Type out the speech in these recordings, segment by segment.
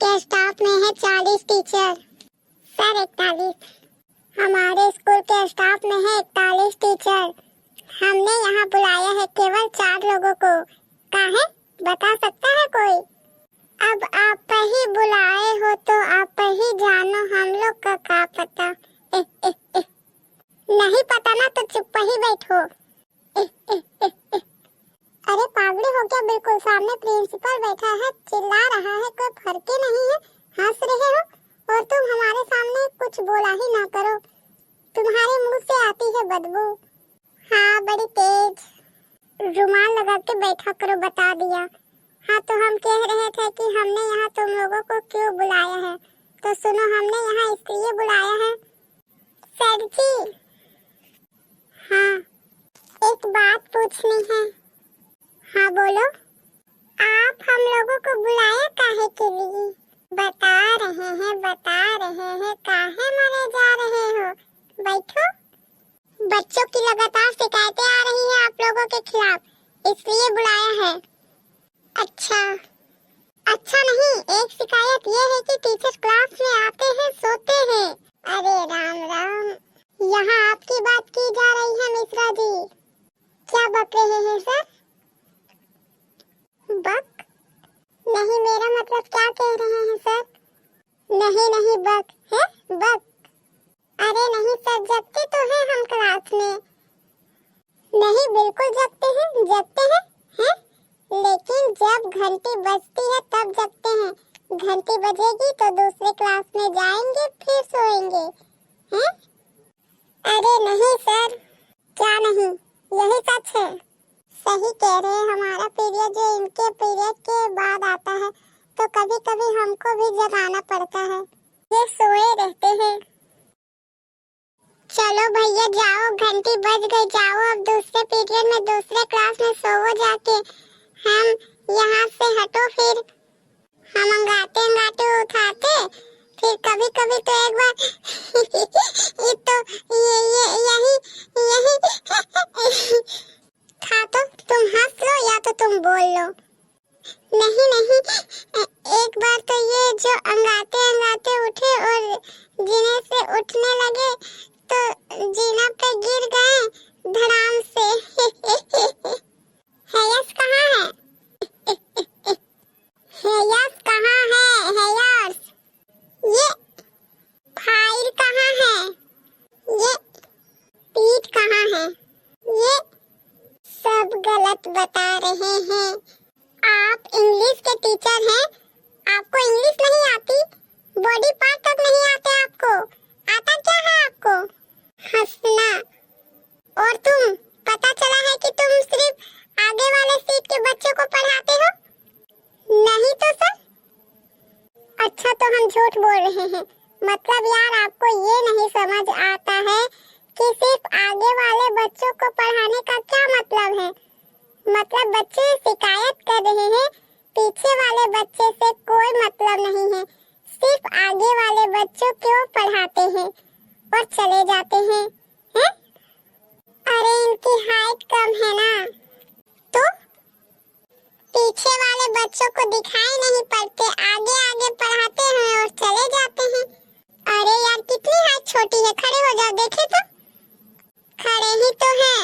के स्टाफ में है 40 टीचर। सर 41। हमारे स्कूल के स्टाफ में है 41 टीचर। हमने यहाँ बुलाया है केवल 4 लोगों को। काहे? बता सकता है कोई? अब आप ही बुलाए हो तो आप ही जानो, हम लोग का क्या पता। नहीं पता ना तो चुप ही बैठो। अरे पागल हो क्या? बिल्कुल सामने प्रिंसिपल बैठा है, चिल्ला रहा है, कोई फर्क ही नहीं है। हंस रहे हो और तुम हमारे सामने कुछ बोला ही ना करो, तुम्हारे मुंह से आती है बदबू। हाँ बड़ी तेज। रुमाल लगा के बैठा करो, बता दिया। हाँ तो हम कह रहे थे कि हमने यहाँ तुम लोगों को क्यों बुलाया है। तो सुनो, हमने यहाँ इसलिए बुलाया है। सर जी, हाँ एक बात पूछनी है। हाँ बोलो। आप हम लोगों को बुलाया काहे के लिए? बता रहे हैं काहे मरे जा रहे हो। बैठो। बच्चों की लगातार शिकायतें आ रही है आप लोगों के खिलाफ, इसलिए बुलाया है। अच्छा नहीं, एक शिकायत ये है कि टीचर क्लास में आते हैं सोते हैं। अरे राम राम, यहाँ आपकी बात की जा रही है मिश्रा जी। क्या बक रहे हैं सर? बक नहीं, मेरा मतलब क्या कह रहे हैं सर? नहीं बक है, बक। अरे नहीं सर, जगते तो हैं हम क्लास में। नहीं बिल्कुल जगते हैं, हैं? लेकिन जब घंटी बजती है तब जगते हैं। घंटी बजेगी तो दूसरे क्लास में जाएंगे, फिर सोएंगे, हैं? अरे नहीं सर। क्या नहीं? यही सच है। सही कह रहे हैं। हमारा पीरियड जो इनके पीरियड के बाद आता है तो कभी कभी हमको भी जगाना पड़ता है, ये सोए रहते हैं। चलो भैया जाओ, घंटी बज गई, जाओ अब दूसरे पीरियड में दूसरे क्लास में सोवो जाके। हम यहाँ से हटो, फिर हम अंगाते उठाते, फिर कभी कभी तो एक बार ये तो यही था। तो तुम हंस लो या तो तुम बोल लो। नहीं एक बार तो ये जो अंगाते उठे और जीने से उठने लगे तो जीना पे गिर गए धड़ाम से। हैयस कहाँ है? हैयस कहाँ है? हैयस। ये फाइल कहाँ है? ये पीठ कहाँ है? ये सब गलत बता रहे हैं। आप इंग्लिश के टीचर हैं, आपको इंग्लिश नहीं आती? बॉडी पार्ट तक नहीं आते आपको? आता क्या है आपको? हंसना। और तुम, पता चला है कि तुम सिर्फ आगे वाले सीट के बच्चों को पढ़ाते हो? नहीं तो सर। अच्छा तो हम झूठ बोल रहे हैं। मतलब यार आपको ये नहीं समझ आता है कि सिर्फ आगे वाले बच्चों को पढ़ाने का क्या मतलब है। मतलब बच्चे शिकायत कर रहे हैं, पीछे वाले बच्चे से कोई मतलब नहीं है, सिर्फ आगे वाले बच्चों को पढ़ाते हैं और चले जाते हैं, हैं? अरे इनकी हाइट कम है ना, तो पीछे वाले बच्चों को दिखाई नहीं पड़ते, आगे पढ़ाते हैं और चले जाते हैं। अरे यार कितनी हाइट छोटी है, खड़े हो जाओ देखे तो। खड़े ही तो हैं।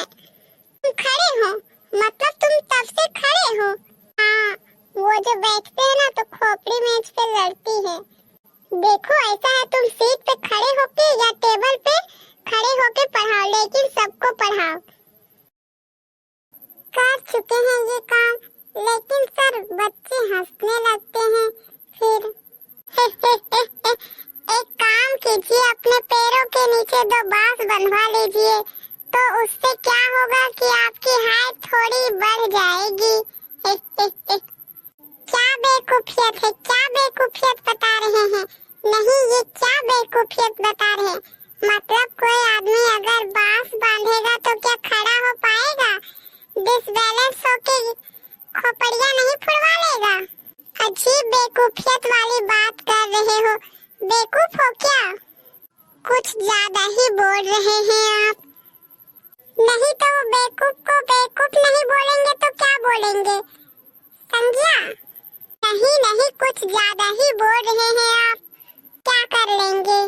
तुम खड़े हो मतलब तुम तब से खड़े हो? हाँ, वो जो बैठते हैं ना तो खोपड़ी मेज पे लड़ती है। देखो ऐसा है, तुम सीट पे खड़े होके या टेबल पे खड़े होके पढ़ाओ, लेकिन सबको पढ़ाओ। कर चुके हैं ये काम, लेकिन सर बच्चे हंसने लगते हैं फिर। एक काम कीजिए, अपने पैरों के नीचे 2 बांस बनवा लीजिए, तो उससे क्या होगा कि आपकी हाइट थोड़ी बढ़ जाएगी। क्या बेवकूफियत है, क्या बेवकूफियत बता रहे हैं? नहीं, ये क्या बेवकूफियत बता रहे हैं? मतलब कोई आदमी अगर बांस बांधेगा तो क्या खड़ा हो पाएगा? डिसबैलेंस होके खोपड़ियाँ नहीं फुड़वा लेगा? अजीब बेवकूफियत वाली बात कर रहे हो। बेवकूफ हो क्या? कुछ ज्यादा ही बोल रहे हैं आप। नहीं तो बेवकूफ को बेवकूफ नहीं बोलेंगे तो क्या बोलेंगे? समझा? नहीं नहीं, कुछ ज्यादा ही बोल रहे हैं आप। क्या कर लेंगे?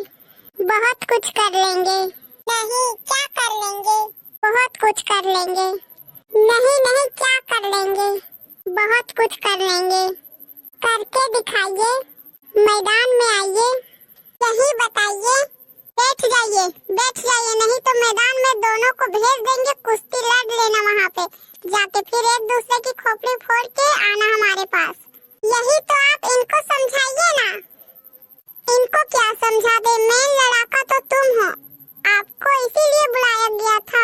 बहुत कुछ कर लेंगे। नहीं, क्या कर लेंगे? बहुत कुछ कर लेंगे। नहीं नहीं, क्या कर लेंगे? बहुत कुछ कर लेंगे। करके दिखाइए, मैदान में आइए, यही बताइए। बैठ जाइए, बैठ जाइए, नहीं तो मैदान में दोनों को भेज देंगे, कुश्ती लड़ लेना वहाँ पे जाके, फिर एक दूसरे की खोपड़ी फोड़ के आना हमारे पास। यही तो आप इनको समझाइए ना। इनको क्या समझा दे? मेन लड़ाका तो तुम हो। आपको इसीलिए बुलाया गया था।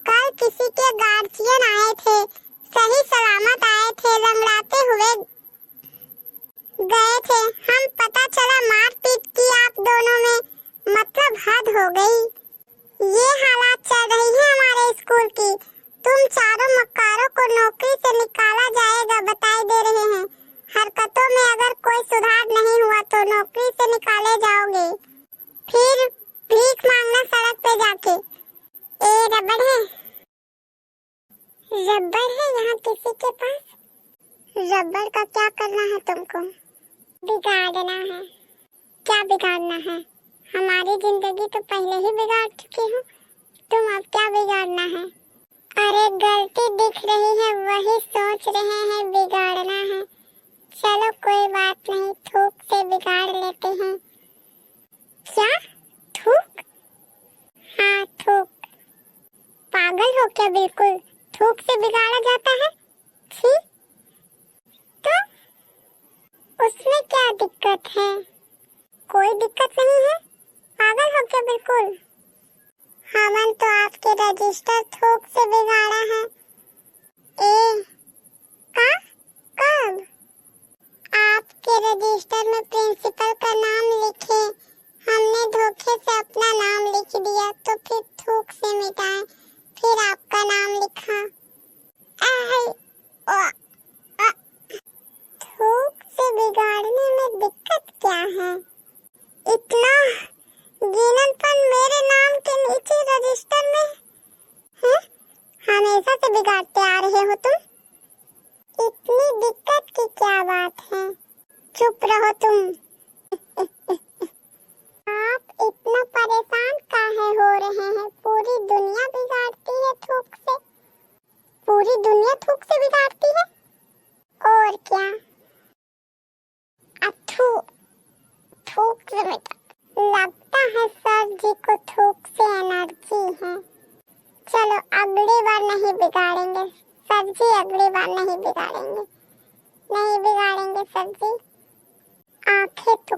कल किसी के गार्जियन आए थे, सही सलामत आए थे, लंगड़ाते हुए गए थे। हम पता चला मारपीट की आप दोनों में, मतलब हद हो गई। ये हालात चल रही है हमारे स्कूल की। तुम चारों मक्कारों को नौकरी से निकाला जाएगा बताए दे रहे हैं। हरकतों में अगर कोई सुधार नहीं हुआ तो नौकरी से निकाले जाओगे, फिर भीख मांगना सड़क पे जाके। ए रबड़ है, रबड़ है यहाँ किसी के पास? रबड़ का क्या करना है तुमको? बिगाड़ना है। क्या बिगाड़ना है? हमारी जिंदगी तो पहले ही बिगाड़ चुकी हो, तुम अब क्या बिगाड़ना है? अरे गलती दिख रही है, वही सोच रहे हैं बिगाड़ना है। चलो कोई बात नहीं, थूक से बिगाड़ लेते हैं। क्या? थूक? हाँ थूक। पागल हो क्या बिल्कुल? थूक से बिगाड़ा जाता है? छी। तो उसमें क्या दिक्कत है? कोई दिक्कत नहीं है। पागल हो क्या बिल्कुल? हमन तो आपके रजिस्टर थूक से बिगाड़ा है। ए का? कब? आपके रजिस्टर में प्रिंसिपल का नाम लिखे, हमने धोखे से अपना नाम लिख दिया, तो फिर थूक से मिटाए, फिर आपका नाम लिखा। थूक से बिगाड़ने में दिक्कत क्या है? इतना गिननपन मेरे नाम के नीचे रजिस्टर में है? हमेशा से बिगाड़ते आ रहे हो तुम। इतनी दिक्कत की क्या बात है? चुप रहो तुम। आप इतना परेशान काहे हो रहे हैं? पूरी दुनिया बिगाड़ती है थूक से। पूरी दुनिया थूक से बिगाड़ती है, और क्या? अथू, थूक से मिटा। लगता है सर जी को थूक से एनर्जी है। चलो अगली बार नहीं बिगाड़ेंगे सर जी, अगली बार नहीं बिगाड़ेंगे, नहीं बिगाड़ेंगे सर जी। आंखें तो